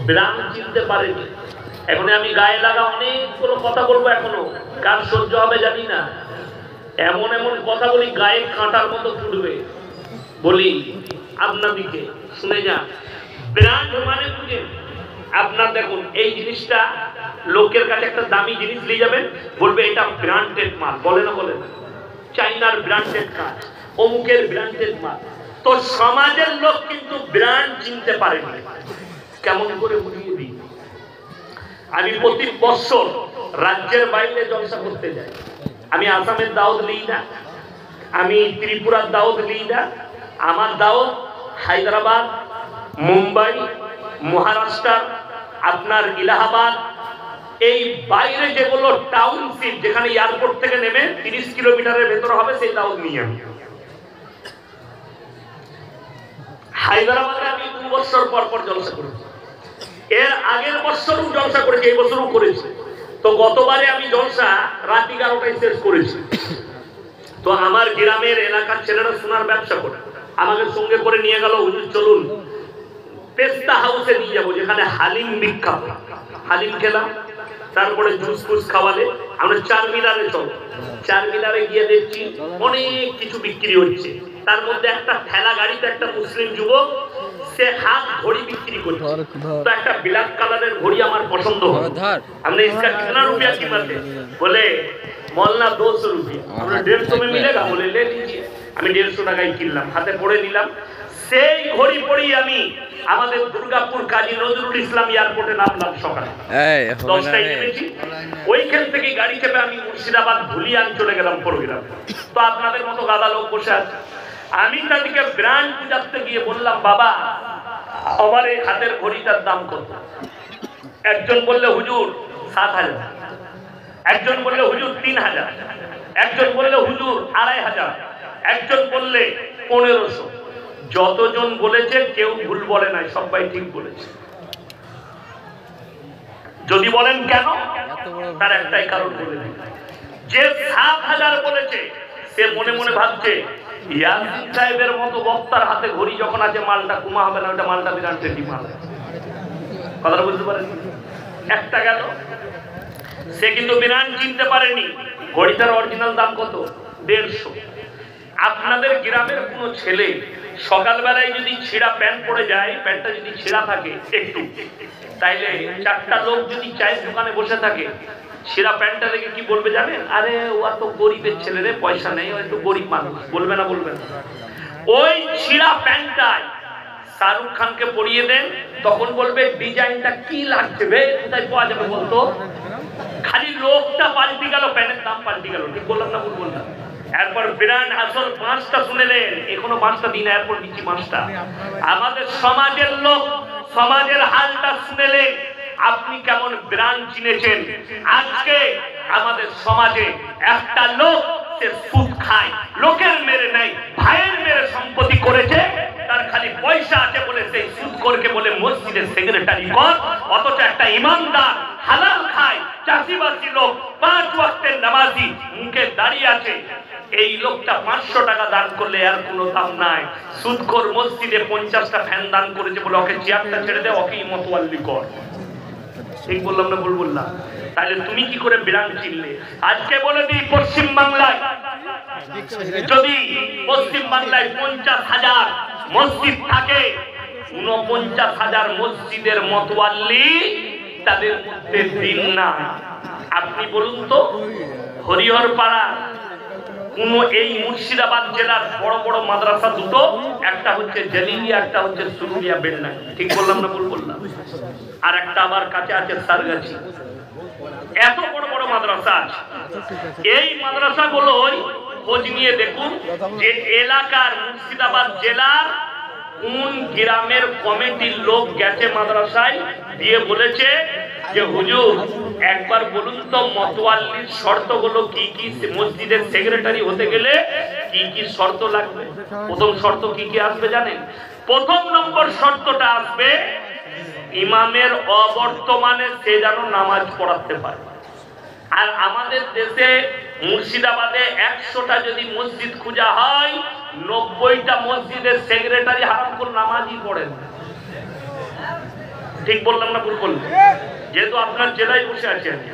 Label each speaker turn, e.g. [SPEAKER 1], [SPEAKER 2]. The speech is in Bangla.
[SPEAKER 1] ব্রান্ড চিনতে পারেনি। এখন আমি গায়ে লাগা অনেকগুলো কথা বলবো, এখনো কার সহ্য হবে জানি না। এমন এমন কথা বলি গায়ে কাঁটার মতো ফুটবে। বলি আপনাদিকে শুনে যান, ব্র্যান্ড মানে বুঝেন। আপনার দেখুন এই জিনিসটা লোকের কাছে একটা দামি জিনিস নিয়ে যাবেন, বলবে এটা ব্র্যান্ডেড মাল, বলে না বলে না, চাইনার ব্র্যান্ডেড কাজ, অমুকের ব্র্যান্ডেড মাল। তো সমাজের লোক কিন্তু ব্র্যান্ড চিনতে পারে না। কেমন করে বুঝিয়ে দিই, আমি প্রতি বছর রাজ্যের বাইরে জলসা করতে যাই। আমি আসামের দাওয়াত নিই না, আমি ত্রিপুরার দাওয়াত নিই না, আমার দাওয়াত হায়দ্রাবাদ, মুম্বাই, মহারাষ্ট্র, আপনার ইলাহাবাদ, এই বাইরে যেগুলো টাউনশিপ, যেখানে এয়ারপোর্ট থেকে নেমে 30 কিলোমিটারের ভেতরে হবে, সেই দাওয়াত নিই আমি। হায়দ্রাবাদে আমি 2 বছর পর পর জলসা করেছি, এর আগের বছরও জলসা করেছি, এই বছরও করেছি। তো গতবারে আমি জলসা রাত 11টায় শেষ করেছি। তো আমার গ্রামের এলাকার ছেলেরা সোনার ব্যবসা করে আমাকে সঙ্গে করে নিয়ে গেল, হুজুর চলুন পেস্তা হাউসে নিয়ে যাবো, যেখানে হালিম বিখ্যাত। হালিম খেলাম, তারপরে জুস ফুস খাওয়ালে আমরা 4 মিনারে চলো। 4 মিনারে গিয়ে দেখছি অনেক কিছু বিক্রি হচ্ছে। তার মধ্যে একটা ঠেলা গাড়িতে একটা মুসলিম যুবক, সে হাত ঘড়ি বিক্রি করছে। তো একটা ব্ল্যাক কালারের ঘড়ি আমার পছন্দ হলো। हमने इसका कितना रुपया कीमत है? बोले मौलाना 200 रुपये। আমরা 150 में मिलेगा? बोले ले लीजिए। আমি 150 টাকায় কিনলাম, হাতে পড়ে নিলাম। সেই ঘড়ি পরেই আমি আমাদের দুর্গাপুর কাজী নজরুল ইসলাম এয়ারপোর্টে নামলাম সকালে 10টায় নেমেছি। ওইখান থেকে গাড়ি চেপে আমি মুর্শিদাবাদ ধুলিয়ান চলে গেলাম প্রোগ্রামে। তো আপনাদের মতো গাদা লোক বসে আছে। আমি তাদেরকে ব্র্যান্ড বুঝাতে গিয়ে বললাম, বাবা আমার এই হাতের ঘড়িটার দাম কত? একজন বললে হুজুর 7,000, একজন বললে হুজুর 3,000, একজন বললে হুজুর 2,500, একজন বললে 1,500। যতজন বলেছে কেউ ভুল বলে নাই, সবাই ঠিক বলেছে। যদি বলেন কেন, তার একটাই কারণ বলে দিন। যে 7,000 বলেছে সে মনে মনে ভাবছে ইয়াসিন সাহেবের মতো বক্তার হাতে ঘড়ি যখন আছে, মালটা কুমা হবে না, ওটা মালটা বিরাট টেটি মাল। কথাটা বুঝতে পারেন? একটা গেল, সে কিন্তু বিরাট চিনতে পারেনি ঘড়িটার অরিজিনাল দাম কত, 150। আপনাদের গ্রামের কোনো ছেলে সকালবেলায় যদি ছিঁড়া প্যান্ট পরে যায়, প্যান্টটা যদি ছিঁড়া থাকে একটু, তাইলে 4টা লোক যদি চায়ের দোকানে বসে থাকে, ছিঁড়া প্যান্টটা দেখে কি বলবে জানেন? আরে ও তো গরিবের ছেলে রে, পয়সা নেই, ও একটু গরিব মানুষ। বলবে না? বলবে না? ওই ছিঁড়া প্যান্টটাই শাহরুখ খানকে পরিয়ে দেন, তখন বলবে ডিজাইনটা কি লাগছে বে, কোথায় পাওয়া যাবে বলতো? খালি লোকটা পাল্টি গেল, প্যান্টের দাম পাল্টি গেল। ঠিক বললাম না? ভুল বললাম? এরপর বিরাট আসল 5টা শুনেলেন, এখনো 5টা দিন, এরপর দিচ্ছি 5টা। আমাদের সমাজের লোক সমাজের হালটা শুনেলেন, আপনি কেমন ব্র্যান্ড চিনেছেন। আজকে আমাদের সমাজে একটা লোক, সে সুদ খায়, লোকের মেরে নাই, ভাইয়ের মেরে সম্পত্তি করেছে, তার খালি পয়সা আছে বলে সেই সুদ করকে বলে মসজিদের সেক্রেটারি কর। অথচ একটা ইমানদার হালাল খায়, চাষিবাসী লোক, 5 ওয়াক্তের নামাজি, মুখে দাঁড়িয়ে আছে, এই লোকটা 500 টাকা দান করলে আর কোনো দাম নাই। সুদখোর মসজিদে 50টা ফ্যান দান করেছে বলে ওকে চেয়ারটা ছেড়ে দে, ওকে মতওয়াল্লি কর। ঠিক বললাম না? ভুল বললাম? তাহলে তুমি কি করে ব্র্যান্ড চিনলে? আজকে বলে দিই, পশ্চিম বাংলায় যদি পশ্চিম বাংলায় 50,000 মসজিদ থাকে, 49,000 মসজিদের মতওয়াল্লি তাদের মধ্যে দিন না। আপনি বলুন তো, হরিহর পাড়া কোন এই মুর্শিদাবাদ জেলার বড় বড় মাদ্রাসা দুটো, একটা হচ্ছে জলিলিয়া, একটা হচ্ছে সুরুলিয়া বেলনা। ঠিক বললাম না? ভুল বললাম? আর একটা আবার কাছে আছে সারগাছি। এত বড় বড় মাদ্রাসা আছে। এই মাদ্রাসাগুলোই খোঁজ নিয়ে দেখুন যে এলাকার মুর্শিদাবাদ জেলার কোন গ্রামের কমিটির লোক গেছে মাদ্রাসায়, দিয়ে বলেছে যে হুজুর একবার বলুন তো মতওয়াল্লির শর্তগুলো কি কি, মসজিদের সেক্রেটারি হতে গেলে কি কি শর্ত লাগবে। প্রথম শর্ত কি কি আসবে জানেন? প্রথম নম্বর শর্তটা আসবে, ইমামের অবর্তমানে সে যেন নামাজ পড়াতে পারে। আর আমাদের দেশে মুর্শিদাবাদে 100টা যদি মসজিদ খোঁজা হয়, 90টা মসজিদের সেক্রেটারি হারাম করে নামাজই পড়েন। ঠিক বললাম না ভুল বললাম? যেহেতু আপনার জেলায় বসে আছি আমি,